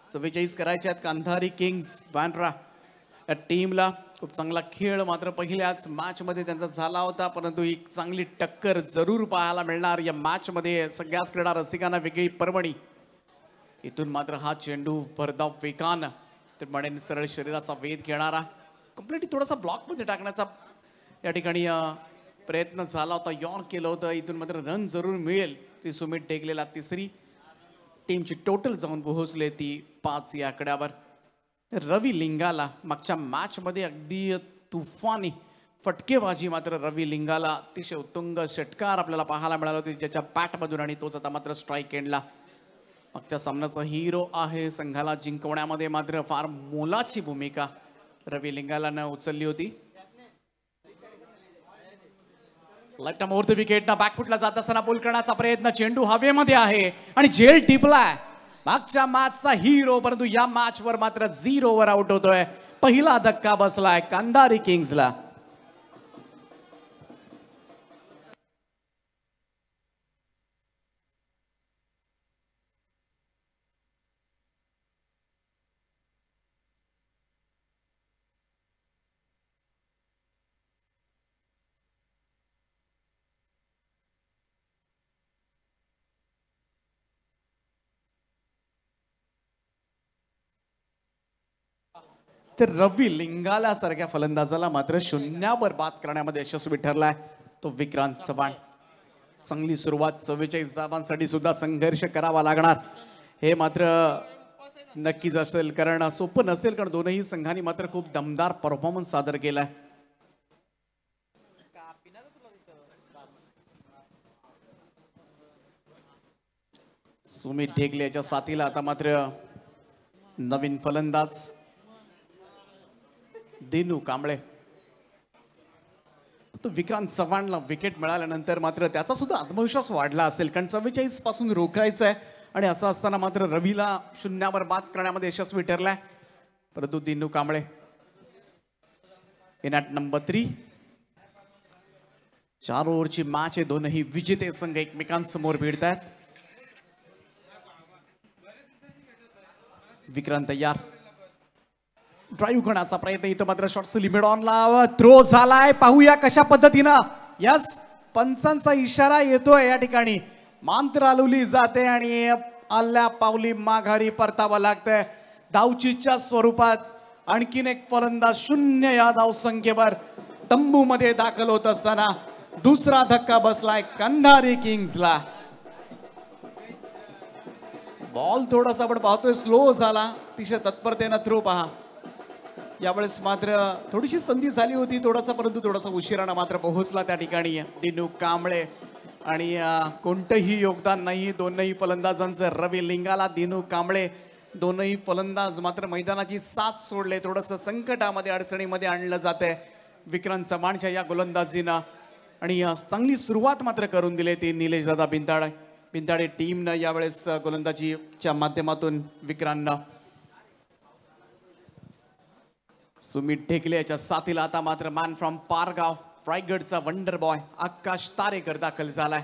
44 करायचे आहेत कांधारी किंग्स बँड्रा या टीमला. खूप चांगला खेळ मात्र पहिल्याच मॅच मध्ये त्यांचा झाला होता, परंतु एक चांगली टक्कर जरूर पाहायला मिळणार या मॅच मध्ये. सगळ्याच क्रीडा रसिकांना वेगळी पर्वणी. इथून मात्र हा चेंडू भरधाव वेगानं तर म्हणेन सरळ शरीराचा वेध घेणारा कम्प्लीटली थोडासा ब्लॉक मध्ये टाकण्याचा या ठिकाणी प्रयत्न झाला होता. यॉर्न केलं होतं. इथून मात्र रन जरूर मिळेल ती सुमित टेकलेला. तिसरी टीमची टोटल जाऊन पोहोचले ती 5 या आकड्यावर. रवी लिंगाला मागच्या मॅच मध्ये अगदी तुफानी फटकेबाजी मात्र रवी लिंगाला अतिशय उत्तुंग षटकार आपल्याला पाहायला मिळाला होता ज्याच्या पॅटमधून आणि तोच आता मात्र स्ट्राईक एंडला. मागच्या सामन्याचा हिरो आहे. संघाला जिंकवण्यामध्ये मात्र फार मोलाची भूमिका रवी लिंगालानं उचलली होती. Left arm over the wicket ना बॅकफुटला जात असताना बोल करण्याचा प्रयत्न. चेंडू हवेमध्ये आहे आणि झेल टिपलाय. मागच्या मॅचचा हिरो परंतु या मॅच वर मात्र 0 वर आउट होतोय. पहिला धक्का बसलाय कांधारी किंग्सला. तर रवी लिंगाला सारख्या फलंदाजाला मात्र शून्यावर बाद करण्यामध्ये यशस्वी ठरलाय तो विक्रांत चव्हाण. चांगली सुरुवात. 44 धावांसाठी सुद्धा संघर्ष करावा लागणार हे मात्र नक्कीच असेल, कारण सोपं नसेल, कारण दोनही संघांनी मात्र खूप दमदार परफॉर्मन्स सादर केलाय. सुमित टेकले याच्या साथीला आता मात्र नवीन फलंदाज दिनू कांबळे. तो विक्रांत चव्हाणला विकेट मिळाल्यानंतर मात्र त्याचा सुद्धा आत्मविश्वास वाढला असेल, कारण 44 पासून रोखायचं आहे आणि असं असताना मात्र रवीला शून्यावर बाद करण्यामध्ये यशस्वी ठरलाय. परंतु Dinu Kamble in at number 3. 4 ओव्हरची मॅच आहे. दोनही विजेते संघ एकमेकांसमोर भिडत आहेत. विक्रांत तयार. ड्राईव्ह करण्याचा प्रयत्न इथं मात्र शॉट्स लिमिट ऑनला थ्रो झालाय. पाहूया कशा पद्धतीनं यस पंचांचा इशारा येतोय. या ठिकाणी मांत्र हलवली जाते आणि आल्या पावली माघारी परतावं लागतंय. धावचीच्या स्वरूपात आणखीन एक फलंदाज 0 या धावसंख्येवर तंबू मध्ये दाखल होत असताना दुसरा धक्का बसलाय कंधारी किंग्सला. बॉल थोडासा आपण पाहतोय स्लो झाला. अतिशय तत्परतेनं थ्रो पहा. यावेळेस मात्र थोडीशी संधी झाली होती थोडासा, परंतु थोडासा उशिरानं मात्र पोहोचला त्या ठिकाणी दिनू कांबळे. आणि कोणतंही योगदान नाही दोनही फलंदाजांचं. रवी लिंगाला, दिनू कांबळे दोनही फलंदाज मात्र मैदानाची साथ सोडले. थोडंसं संकटामध्ये अडचणीमध्ये आणलं जातंय विक्रांत चव्हाणच्या या गोलंदाजीनं. आणि चांगली सुरुवात मात्र करून दिली ती निलेश दादा बिंदाडे टीमनं यावेळेस गोलंदाजीच्या माध्यमातून विक्रांतनं. सुमित ढेकले याच्या साथीला आता मात्र मॅन फ्रॉम पारगाव रायगडचा वंडर बॉय आकाश तारेकर दाखल झालाय.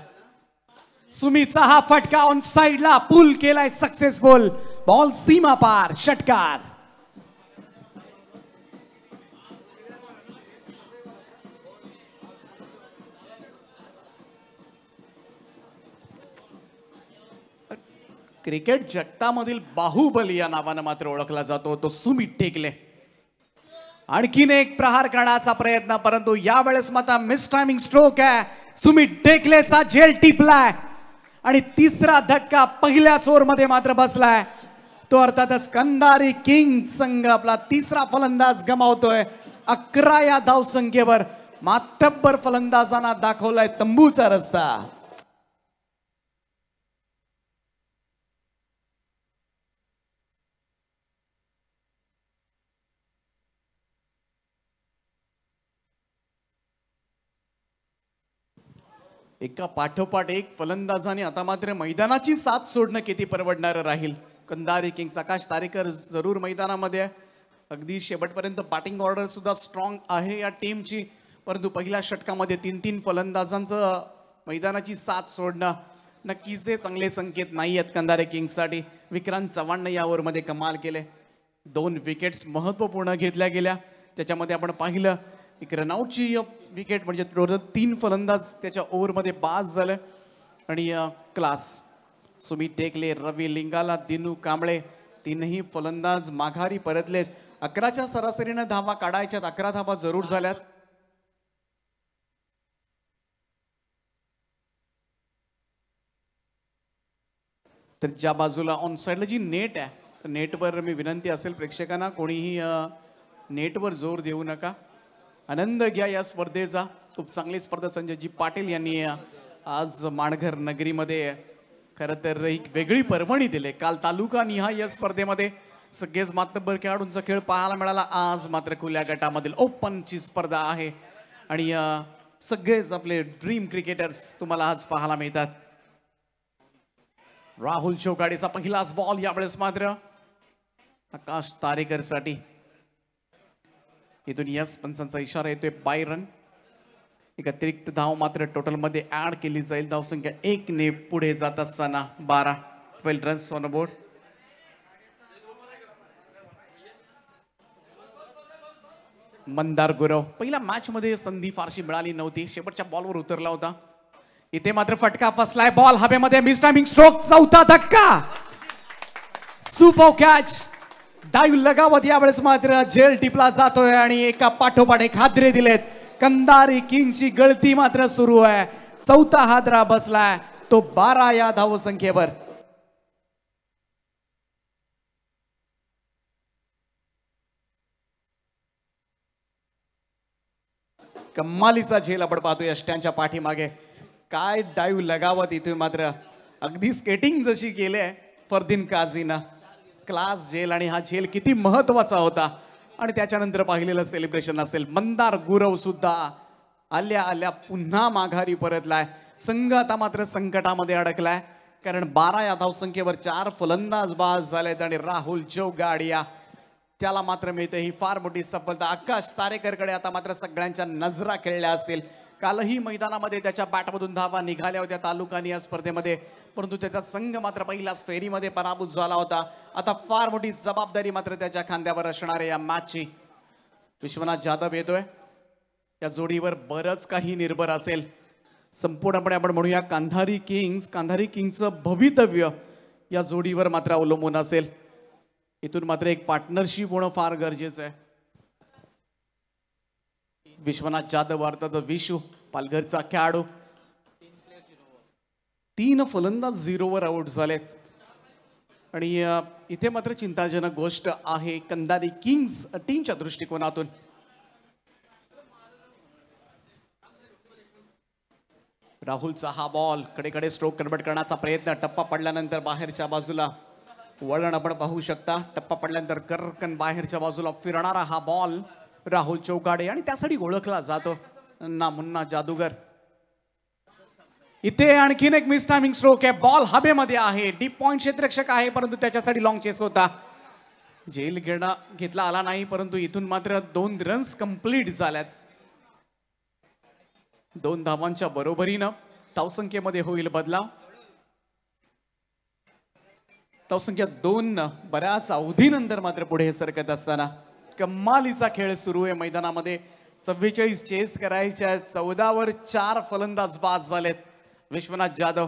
सुमितचा हा फटका ऑन साइडला पुल केलाय सक्सेसफुल. बॉल सीमा पार षटकार. क्रिकेट जगतामधील बाहुबली या नावानं मात्र ओळखला जातो तो सुमित ढेकले. आणखीन एक प्रहार करण्याचा प्रयत्न, परंतु यावेळेस मात्र मिस टायमिंग स्ट्रोक आहे. सुमित ढेकलेचा झेल टिपलाय आणि तिसरा धक्का पहिल्याच ओव्हरमध्ये मात्र बसलाय. तो अर्थातच कंधारी किंग्स संघ आपला तिसरा फलंदाज गमावतोय. 11 या धावसंख्येवर मातब्बर फलंदाजांना दाखवलाय तंबूचा रस्ता. एका पाठोपाठ एक फलंदाजाने आता मात्र मैदानाची साथ सोडणं किती परवडणार राहील. कंधारी किंग्स आकाश तारेकर जरूर मैदानामध्ये अगदी शेवटपर्यंत बॅटिंग ऑर्डर सुद्धा स्ट्रॉंग आहे या टीमची, परंतु पहिल्या षटकामध्ये 3-3 फलंदाजांचं मैदानाची साथ सोडणं नक्कीच हे चांगले संकेत नाही आहेत कंधारी किंग्ससाठी. विक्रांत चव्हाणने या ओव्हरमध्ये कमाल केले. 2 विकेट्स महत्त्वपूर्ण घेतल्या गेल्या, ज्याच्यामध्ये आपण पाहिलं एक रनआउटची विकेट म्हणजे टोटल 3 फलंदाज त्याच्या ओव्हरमध्ये बाद झाले. आणि क्लास सुमित ढेकले, रवी लिंगाला, दिनू कांबळे तीनही फलंदाज माघारी परतलेत. 11च्या सरासरीनं धावा काढायच्यात, 11 धावा जरूर झाल्यात. तर ज्या बाजूला ऑन साइडला जी नेट आहे नेटवर मी विनंती असेल प्रेक्षकांना कोणीही नेटवर जोर देऊ नका, आनंद घ्या या स्पर्धेचा. खूप चांगली स्पर्धा संजयजी पाटील यांनी आज माणघर नगरीमध्ये खरं तर एक वेगळी पर्वणी दिली. काल तालुका निहाय या स्पर्धेमध्ये सगळेच मातब्बर खेळाडूंचा खेळ पाहायला मिळाला. आज मात्र खुल्या गटामधील ओपनची स्पर्धा आहे आणि सगळेच आपले ड्रीम क्रिकेटर्स तुम्हाला आज पाहायला मिळतात. राहुल चौकाडीचा पहिलाच बॉल यावेळेस मात्र आकाश तारेकर साठी. इथून यस पंचांचा इशारा येतोय बाय रन. एक अतिरिक्त धाव मात्र टोटल मध्ये ऍड केली जाईल. धावसंख्या 1 ने पुढे जात असताना 12 runs on board. Mandar Gurav पहिल्या मॅच मध्ये संधी फारशी मिळाली नव्हती, शेवटच्या बॉलवर उतरला होता. इथे मात्र फटका फसलाय. बॉल हवेमध्ये मिस टायमिंग स्ट्रोक, चौथा धक्का. Super catch. डाईव्ह लगावत यावेळेस मात्र झेल टिपला जातोय आणि एका पाठोपाठ एक हादरे दिलेत. कंधारी किंग्सची गळती मात्र सुरू आहे. चौथा हादरा बसलाय तो 12 या धावसंख्येवर. कमालीचा झेल आपण पाहतोय यष्ट्यांच्या पाठीमागे. काय डाईव्ह लगावत इथे मात्र अगदी स्केटिंग जशी केली फरदीन काझीनं. क्लास झेल आणि हा झेल किती महत्वाचा होता आणि त्याच्यानंतर पाहिलेलं सेलिब्रेशन असेल. मंदार गुरव सुद्धा आल्या आल्या पुन्हा माघारी परतलाय. संघ आता मात्र संकटामध्ये अडकलाय कारण 12 या धावसंख्येवर 4 फलंदाज बाद झालेत आणि राहुल चौगाडिया त्याला मात्र मिळते ही फार मोठी सफलता. आकाश तारेकरकडे आता मात्र सगळ्यांच्या नजरा खेळल्या असतील कालही मैदानामध्ये त्याच्या बॅटमधून धावा निघाल्या होत्या तालुकानी या स्पर्धेमध्ये, परंतु त्याचा संघ मात्र पहिल्याच फेरीमध्ये पराभूत झाला होता. आता फार मोठी जबाबदारी मात्र त्याच्या खांद्यावर असणार आहे या मॅचची. विश्वनाथ जाधव येतोय. या जोडीवर बरंच काही निर्भर असेल. संपूर्णपणे आपण म्हणूया कांधारी किंग्सचं भवितव्य या जोडीवर मात्र अवलंबून असेल. इथून मात्र एक पार्टनरशिप होणं फार गरजेचं आहे. विश्वनाथ जाधव अर्थात विशू पालघरचा खेळाडू. 3 फलंदाज 0वर आउट झालेत आणि इथे मात्र चिंताजनक गोष्ट आहे कंधारी किंग्स टीमच्या दृष्टिकोनातून. राहुलचा हा बॉल कडेकडे स्ट्रोक कन्वर्ट करण्याचा प्रयत्न. टप्पा पडल्यानंतर बाहेरच्या बाजूला वळण आपण पाहू शकता. टप्पा पडल्यानंतर कर्कन बाहेरच्या बाजूला फिरणारा हा बॉल राहुल चौगाडे आणि त्यासाठी ओळखला जातो ना मुन्ना जादूगर. इथे आणखीन एक मिस टायमिंग स्ट्रोक आहे. बॉल हवेमध्ये आहे. डीप पॉइंट क्षेत्ररक्षक आहे परंतु त्याच्यासाठी लॉंग चेस होता. झेल घेतला आला नाही परंतु इथून मात्र 2 रन्स कंप्लीट झाल्यात. 2 धावांच्या बरोबरीनं धावसंख्येमध्ये होईल बदलाव. धावसंख्या 2 बऱ्याच अवधीनंतर मात्र पुढे सरकत असताना कमालीचा खेळ सुरू आहे मैदानामध्ये. 44 चेस करायच्या. 14वर 4 फलंदाज बाद झालेत. विश्वनाथ जाधव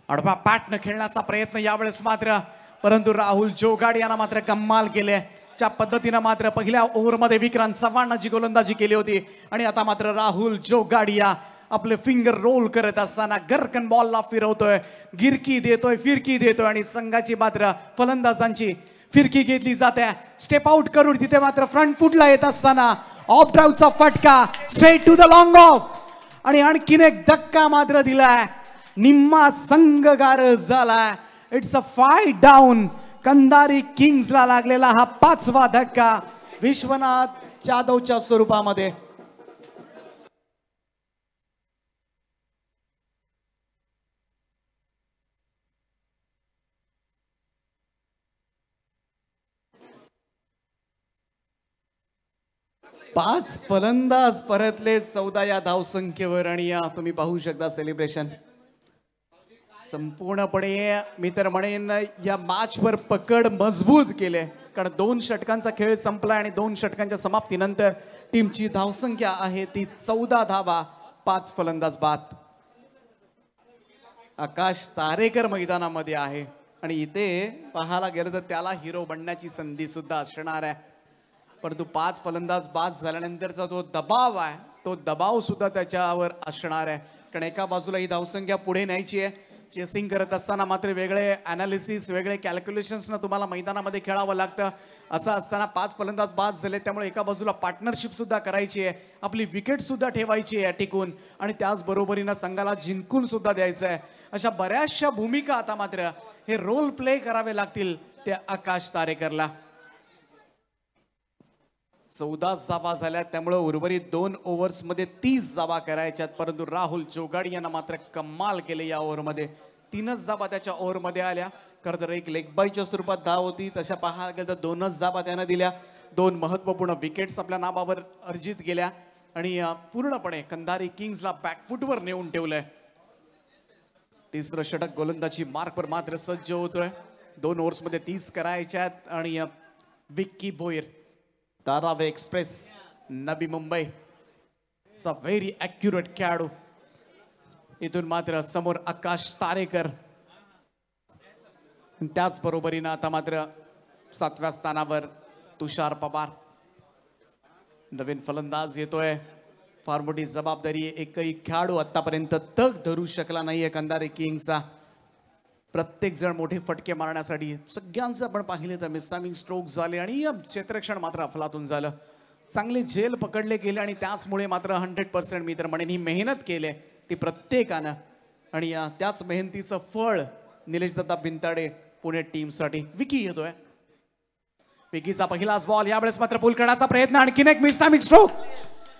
आडवा पॅटनं खेळण्याचा प्रयत्न यावेळेस मात्र, परंतु राहुल जोगाड यांना मात्र कमाल केले. ज्या पद्धतीनं मात्र पहिल्या ओव्हरमध्ये विक्रांत चव्हाणाची गोलंदाजी केली होती आणि आता मात्र राहुल जोगाडिया आपले फिंगर रोल करत असताना गर्कन बॉलला फिरवतोय, गिरकी देतोय, फिरकी देतोय आणि संघाची मात्र फलंदाजांची फिरकी घेतली जाते. स्टेप आउट करून तिथे मात्र फ्रंट फुटला येत असताना ऑफ ड्राईव्हचा फटका straight to the long off आणि आणखीन एक धक्का मात्र दिलाय. निम्मा संघ गारज झालाय. It's a 5 down. कंधारी किंग्सला लागलेला हा 5वा धक्का विश्वनाथ जाधवच्या स्वरूपामध्ये. पाच फलंदाज परतले 14 या धावसंख्येवर आणि तुम्ही पाहू शकता सेलिब्रेशन. संपूर्णपणे मी तर म्हणेन या मॅचवर पकड मजबूत केले, कारण 2 षटकांचा खेळ संपला आणि 2 षटकांच्या समाप्तीनंतर टीमची धावसंख्या आहे ती 14 धावा, 5 फलंदाज बाद. आकाश तारेकर मैदानामध्ये आहे आणि इथे पाहायला गेलं तर त्याला हिरो बनण्याची संधी सुद्धा असणार आहे, परंतु 5 फलंदाज बाद झाल्यानंतरचा जो दबाव आहे तो दबाव सुद्धा त्याच्यावर असणार आहे. कारण एका बाजूला ही धावसंख्या पुढे न्यायची आहे. चेसिंग करत असताना मात्र वेगळे अनालिसिस, वेगळे कॅल्क्युलेशन्सनं तुम्हाला मैदानामध्ये खेळावं लागतं. असं असताना 5 फलंदाज बाद झाले, त्यामुळे एका बाजूला पार्टनरशिप सुद्धा करायची आहे, आपली विकेट सुद्धा ठेवायची आहे टिकून आणि त्याचबरोबरीनं संघाला जिंकून सुद्धा द्यायचं आहे. अशा बऱ्याचशा भूमिका आता मात्र हे रोल प्ले करावे लागतील त्या आकाश तारेकरला. 14 जाबा झाल्या, त्यामुळे उर्वरित 2 ओव्हर्समध्ये 30 जाबा करायच्यात, परंतु राहुल जोगाडी यांना मात्र कमाल केले. या ओव्हरमध्ये 3च जाबा त्याच्या ओव्हरमध्ये आल्या. खरं तर एक लेग बायच्या स्वरूपात धाव होती, तशा पाहायला गेलं तर 2च जाबा त्यानं दिल्या. 2 महत्त्वपूर्ण विकेट्स आपल्या नावावर अर्जित केल्या आणि पूर्णपणे कंधारी किंग्सला बॅकफुटवर नेऊन ठेवलंय. 3रं षटक गोलंदाजी मार्कवर मात्र सज्ज होतोय. 2 ओव्हर्समध्ये 30 करायच्यात आणि विक्की भोईर, धारावी एक्सप्रेस, नवी मुंबई चा व्हेरी ॲक्युरेट खेळाडू. इथून मात्र समोर आकाश तारेकर, त्याचबरोबरीनं आता मात्र 7व्या स्थानावर तुषार पवार. नवीन फलंदाज येतोय, फार मोठी जबाबदारी. एकही खेळाडू आतापर्यंत तग धरू शकला नाहीये कंधारी किंग्सचा. प्रत्येक जण मोठे फटके मारण्यासाठी सगळ्यांचं आपण पाहिले तर मिसटायमिंग स्ट्रोक झाले आणि क्षेत्ररक्षण मात्र अफलातून झालं. चांगले झेल पकडले गेले आणि त्याचमुळे मात्र 100% मी तर म्हणेन ही मेहनत केली ती प्रत्येकानं आणि त्याच मेहनतीचं फळ निलेश दादा बिनताडे पुणे टीमसाठी. विकी येतोय. विकीचा पहिलाच बॉल, यावेळेस मात्र पुल करण्याचा प्रयत्न. आणखीन एक मिसटायमिंग स्ट्रोक.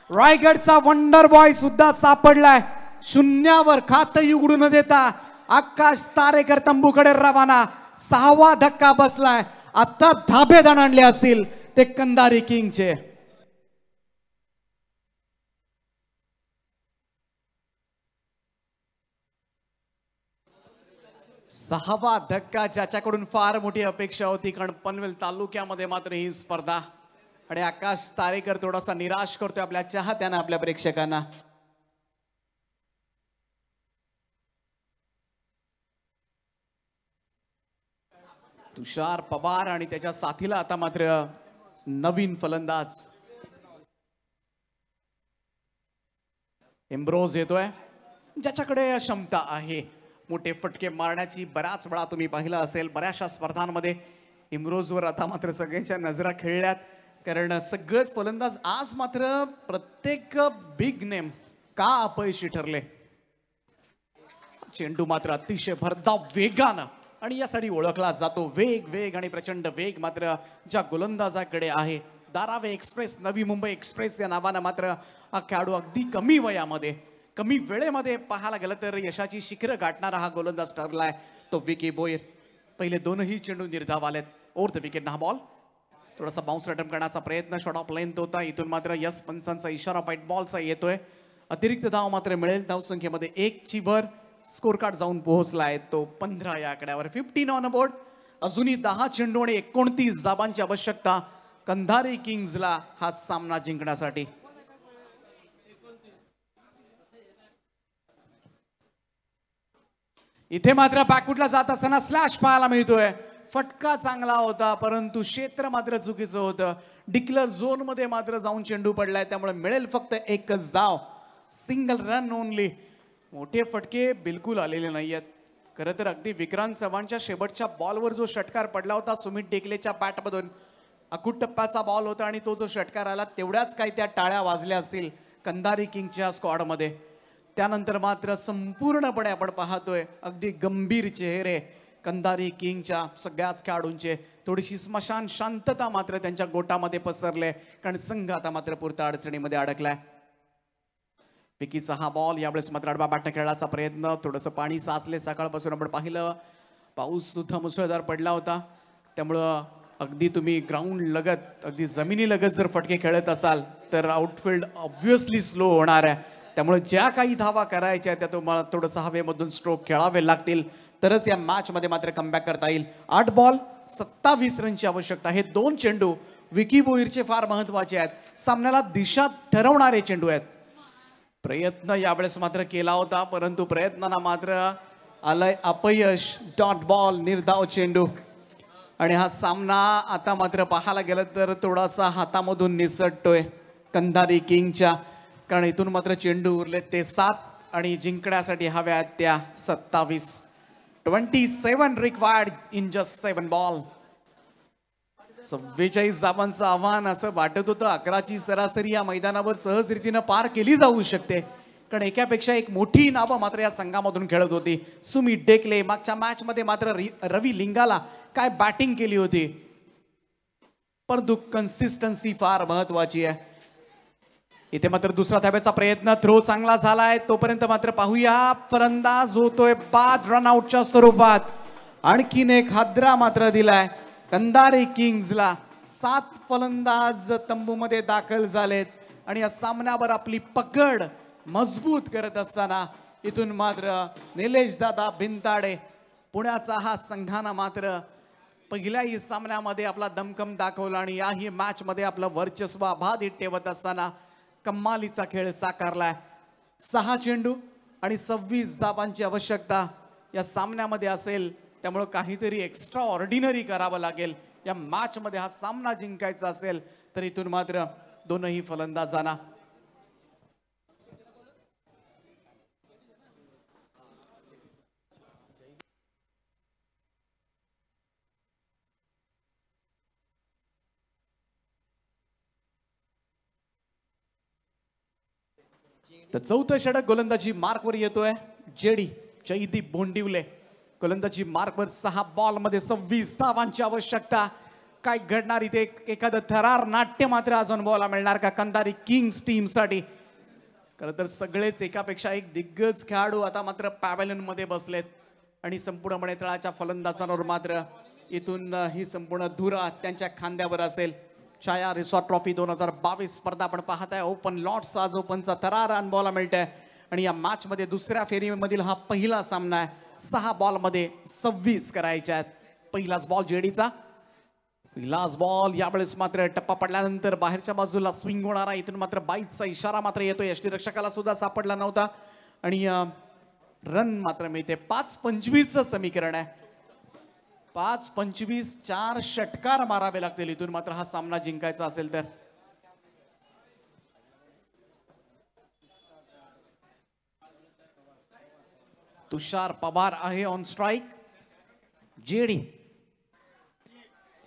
रायगडचा वंडर बॉय सुद्धा सापडलाय. 0वर खातं उघडू न देता आकाश तारेकर तंबूकडे रवाना. 6वा धक्का बसलाय. आता धाबे दणाणले असतील ते कंधारी किंगचे. 6वा धक्का, ज्याच्याकडून फार मोठी अपेक्षा होती, कारण पनवेल तालुक्यामध्ये मात्र ही स्पर्धा, आणि आकाश तारेकर थोडासा निराश करतोय आपल्या चाहत्यांना, आपल्या प्रेक्षकांना. तुषार पवार आणि त्याच्या साथीला आता मात्र नवीन फलंदाज एम्ब्रोज येतोय, ज्याच्याकडे क्षमता आहे मोठे फटके मारण्याची. बऱ्याच वेळा तुम्ही पाहिलं असेल, बऱ्याचशा स्पर्धांमध्ये इम्रोजवर आता मात्र सगळ्यांच्या नजरा खेळल्यात, कारण सगळेच फलंदाज आज मात्र प्रत्येक बिग नेम का अपयशी ठरले. चेंडू मात्र अतिशय भरधाव वेगानं, आणि यासाठी ओळखला जातो वेग आणि प्रचंड वेग मात्र ज्या गोलंदाजाकडे आहे. धारावी एक्सप्रेस, नवी मुंबई एक्सप्रेस या नावानं मात्र हा खेळाडू अगदी कमी वयामध्ये, कमी वेळेमध्ये पाहायला गेलं तर यशाची शिखरं गाठणारा हा गोलंदाज ठरलाय तो विकी बोयर. पहिले दोनही चेंडू निर्धाव आलेत. ओव्हर द विकेट हा बॉल, थोडासा बाउन्स अटेम्प्ट करण्याचा प्रयत्न, शॉट ऑफ लेंथ होता. इथून मात्र यस पंचांचा इशारा व्हाईट बॉलचा येतोय. अतिरिक्त धाव मात्र मिळेल. धावसंख्येमध्ये 1ची भर. स्कोर कार्ड जाऊन पोहोचलाय तो 15 या आकड्यावर. 15 ऑन बोर्ड. अजूनही 10 चेंडू आणि 29 धावांची आवश्यकता कंधारी किंग्सला हा सामना जिंकण्यासाठी. इथे मात्र बॅकफुटला जात असताना स्लॅश पाहायला मिळतोय. फटका चांगला होता, परंतु क्षेत्र मात्र चुकीचं होतं. डिक्लेअर झोन मध्ये मात्र जाऊन चेंडू पडलाय, त्यामुळे मिळेल फक्त 1च धाव. Single run only. मोठे फटके बिलकुल आलेले नाहीयेत. खरं तर अगदी विक्रांत चव्हाणच्या शेवटच्या बॉलवर जो षटकार पडला होता सुमित टेकलेच्या बॅटमधून, अकुट टप्प्याचा बॉल होता, आणि तो जो षटकार आला तेवढ्याच काही त्या टाळ्या वाजल्या असतील कंधारी किंग्सच्या स्क्वॉडमध्ये. त्यानंतर मात्र संपूर्णपणे आपण पाहतोय अगदी गंभीर चेहरे कंधारी किंगच्या सगळ्याच खेळाडूंचे. थोडीशी स्मशान शांतता मात्र त्यांच्या गोटामध्ये पसरले, कारण संघ आता मात्र पुरता अडचणीमध्ये अडकलाय. विकीचा हा बॉल, यावेळेस मात्र आडवा बॅटने खेळण्याचा प्रयत्न. थोडंसं पाणी साचले, सकाळपासून आपण पाहिलं पाऊस सुद्धा मुसळधार पडला होता, त्यामुळं अगदी तुम्ही ग्राउंड लगत, अगदी जमिनी लगत जर फटके खेळत असाल तर आउटफील्ड ऑब्व्हियसली स्लो होणार आहे. त्यामुळे ज्या काही धावा करायच्या त्या तुम्हाला थोडंसं हवेमधून स्ट्रोक खेळावे लागतील, तरच या मॅच मध्ये मात्र कमबॅक करता येईल. 8 बॉल 27 रनची आवश्यकता. हे 2 चेंडू विकी बोईरचे फार महत्वाचे आहेत. सामन्याला दिशा ठरवणारे चेंडू आहेत. प्रयत्न यावेळेस मात्र केला होता, परंतु प्रयत्नांना मात्र आलंय अपयश. डॉट बॉल, निर्धाव चेंडू. आणि हा सामना आता मात्र पाहायला गेलं तर थोडासा हातामधून निसटतोय कंधारी किंगच्या, कारण इथून मात्र चेंडू उरले ते 7 आणि जिंकण्यासाठी हव्या त्या 27. 27 रिक्वायर्ड इन जस्ट 7 बॉल. 44 धावांचं आव्हान असं वाटत होतं. 11ची सरासरी या मैदानावर सहज रीतीनं पार केली जाऊ शकते, कारण एकापेक्षा एक मोठी नावं मात्र या संघामधून खेळत होती. सुमित टेकले, मागच्या मॅच मध्ये मात्र रवी लिंगाला काय बॅटिंग केली होती. परंतु कन्सिस्टन्सी फार महत्वाची आहे. इथे मात्र दुसरा धाब्याचा प्रयत्न, थ्रो चांगला झालाय. तोपर्यंत मात्र पाहूया फलंदाज होतोय बाद रनआउटच्या स्वरूपात. आणखीन एक हादरा मात्र दिलाय कंधारी किंग्सला. 7 फलंदाज तंबूमध्ये दाखल झालेत आणि या सामन्यावर आपली पकड मजबूत करत असताना इथून मात्र निलेश दादा भिंताडे पुण्याचा हा संघानं मात्र पहिल्याही सामन्यामध्ये आपला दमखम दाखवला, आणि याही मॅच मध्ये आपलं वर्चस्व अबाधित ठेवत असताना कमालीचा खेळ साकारलाय. 6 चेंडू आणि 26 धावांची आवश्यकता या सामन्यामध्ये असेल, त्यामुळे काहीतरी एक्स्ट्रा ऑर्डिनरी करावं लागेल. या मॅच मध्ये हा सामना जिंकायचा असेल तर इथून मात्र दोनही फलंदाजांना तर 4थं षटक गोलंदाजी मार्कवर येतोय. जेडी जयदीप बोंडिवले गोलंदाजी मार्कवर. 6 बॉल मध्ये 26 धावांची आवश्यकता. काय घडणार इथे? एखादं थरार नाट्य मात्र अजून बॉला मिळणार का कंधारी किंग्स टीम साठी? खरं तर सगळेच एकापेक्षा एक दिग्गज खेळाडू आता मात्र पॅव्हेलियन मध्ये बसलेत, आणि संपूर्णपणे तळाच्या फलंदाजांवर मात्र इथून ही संपूर्ण धुरा त्यांच्या खांद्यावर असेल. छाया रिसॉर्ट ट्रॉफी 2022 स्पर्धा आपण पाहताय. ओपन लॉट्स आज ओपनचा थरार अनुभवायला मिळतंय, आणि या मॅच मध्ये दुसऱ्या फेरीमधील हा पहिला सामना आहे. 6 बॉलमध्ये 26 करायच्या आहेत. पहिलाच बॉल जेडीचा. पहिलाच बॉल यावेळेस मात्र टप्पा पडल्यानंतर बाहेरच्या बाजूला स्विंग होणारा, इथून मात्र बाईटचा इशारा मात्र येतोय. यष्टीरक्षकाला सुद्धा सापडला नव्हता आणि रन मात्र मिळते. 5-25 समीकरण आहे. 5-25 4 षटकार मारावे लागतील इथून मात्र हा सामना जिंकायचा असेल तर. तुषार पवार आहे ऑन स्ट्राइक.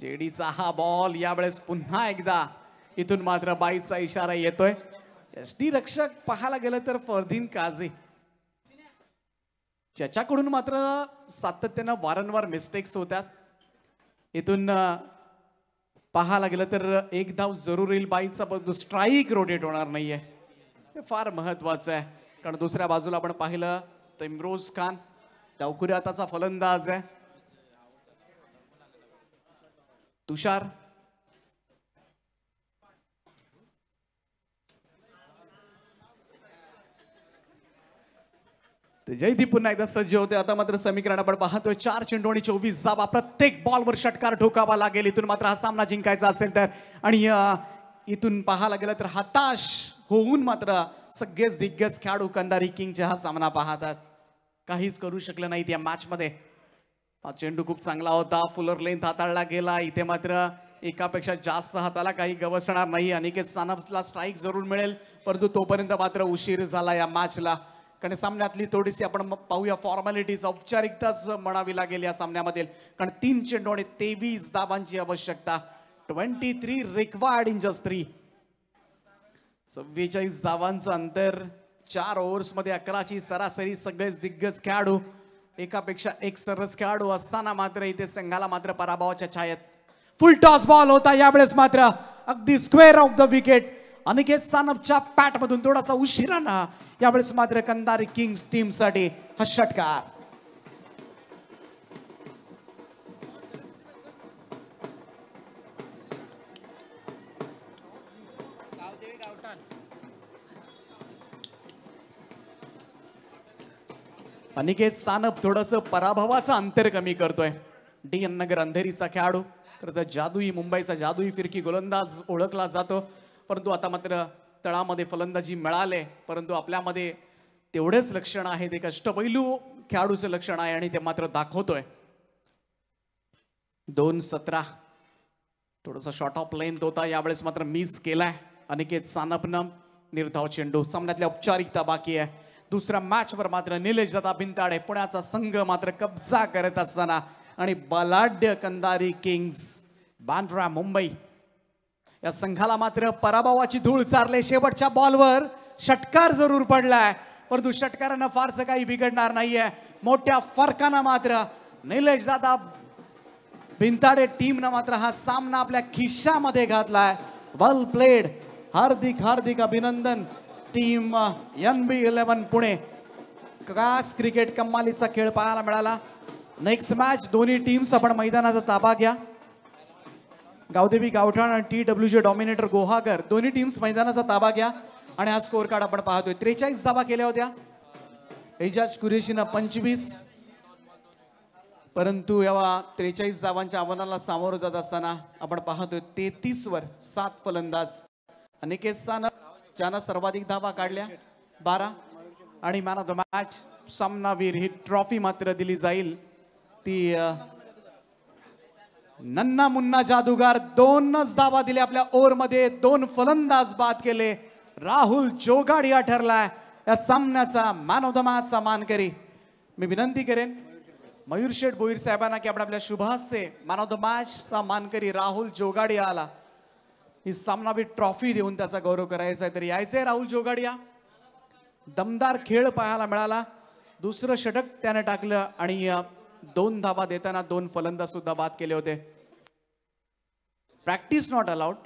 जेडीचा हा बॉल यावेळेस पुन्हा एकदा इथून मात्र बाईचा इशारा येतोय. यष्टीरक्षक पाहायला गेलं तर फरदीन काझी, ज्याच्याकडून मात्र सातत्यानं वारंवार मिस्टेक्स होत्यात. इथून पाहायला गेलं तर एक धाव जरूर येईल बाईचा, परंतु स्ट्राईक रोटेट होणार नाहीये. हे फार महत्वाचं आहे, कारण दुसऱ्या बाजूला आपण पाहिलं तर इम्रोज खान डावखुरी हाताचा फलंदाज आहे. तुषार जयदीप पुन्हा एकदा सज्ज होते. आता मात्र समीकरण आपण पाहतोय 4 चेंडू आणि 24 धावा. प्रत्येक बॉलवर षटकार ठोकावा लागेल इथून मात्र हा सामना जिंकायचा असेल तर. आणि इथून पाहायला गेलं तर हताश होऊन मात्र सगळेच दिग्गज खेळाडू कंधारी किंगचा हा सामना पाहतात. काहीच करू शकले नाहीत या मॅच मध्ये. हा चेंडू खूप चांगला होता, फुलर लेंथ हाताळला गेला. इथे मात्र एकापेक्षा जास्त हाताला काही गवसणार नाही. अनिकेत सानपला स्ट्राईक जरूर मिळेल, परंतु तोपर्यंत मात्र उशीर झाला या मॅचला. कारण सामन्यातली थोडीशी आपण पाहूया फॉर्मॅलिटीज, औपचारिकताच म्हणावी लागेल या सामन्यामध्ये. कारण 3 चेंडू आणि 23 धावांची आवश्यकता. 23 रिक्वायर्ड इन जस्ट 3. 44 धावांचं अंतर. 4 ओव्हर्स मध्ये 11ची सरासरी. सगळेच दिग्गज खेळाडू, एकापेक्षा एक सरस खेळाडू असताना मात्र इथे संघाला मात्र पराभवाच्या छायेत. फुल टॉस बॉल होता यावेळेस मात्र अगदी square of the wicket. Aniket सानपच्या पॅट मधून थोडासा उशिराना यावेळेस मात्र कंधारी किंग्स टीम साठी हा षटकार. अनिकेत सानप थोडस पराभवाचं अंतर कमी करतोय. डी एन नगर अंधेरीचा खेळाडू, खरं तर जादुई, मुंबईचा जादुई फिरकी गोलंदाज ओळखला जातो. परंतु आता मात्र तळामध्ये फलंदाजी मिळाले, परंतु आपल्यामध्ये तेवढेच लक्षण आहे, एक अष्टपैलू खेळाडूचं लक्षण आहे आणि ते मात्र दाखवतोय. 2-17 थोडासा शॉर्ट ऑफ लेंथ होता, यावेळेस मात्र मिस केलाय अनिकेत सानपनं. निर्धाव चेंडू. सामन्यातल्या औपचारिकता बाकी आहे. दुसऱ्या मॅचवर मात्र निलेश दादा भिंताडे पुण्याचा संघ मात्र कब्जा करत असताना आणि बलाढ्य कंधारी किंग्स बांद्रा मुंबई या संघाला मात्र पराभवाची धूळ चारले. शेवटच्या बॉलवर षटकार जरूर पडलाय, परंतु षटकारानं फारसं काही बिघडणार नाहीये. मोठ्या फरकानं मात्र निलेश दादा भिंताडे टीमनं मात्र हा सामना आपल्या खिशामध्ये घातलाय. वेल प्लेड. हार्दिक हार्दिक अभिनंदन टीम NB11 पुणे. खास क्रिकेट कमालीचा खेळ पाहायला मिळाला. नेक्स्ट मॅच दोन्ही टीम्स आपण मैदानाचा ताबा घ्या. गावदेवी गावठाण आणि TWJ डॉमिनेटर गोहागर दोन्ही टीम्स मैदानाचा ताबा घ्या. आणि हा स्कोर कार्ड आपण पाहतोय. 43 धावा केल्या होत्या. एजाज कुरेशीनं 25, परंतु या 43 धावांच्या आव्हानाला सामोरं जात असताना आपण पाहतोय 33 वर 7 फलंदाज. अनिकेत सानप ज्यानं सर्वाधिक धावा काढल्या 12 आणि मॅन ऑफ द मॅच सामनावीर ही ट्रॉफी मात्र दिली जाईल ती नन्ना मुन्ना जादूगार. 2च धावा दिल्या आपल्या ओव्हर मध्ये, 2 फलंदाज बाद केले. राहुल जोगाडिया ठरलाय या सामन्याचा मॅन ऑफ द मॅचचा मानकरी. मी विनंती करेन मयूर शेठ भोईर साहेबांना की आपण आपल्या शुभ हस्ते मॅन ऑफ द मॅचचा मानकरी राहुल जोगाडिया आला ही सामनावीर ट्रॉफी देऊन त्याचा गौरव करायचा आहे. तर यायचंय राहुल जोगाडिया. दमदार खेळ पाहायला मिळाला. दुसरं षटक त्याने टाकलं आणि 2 धावा देताना 2 फलंदाज सुद्धा बाद केले होते. Practice not allowed.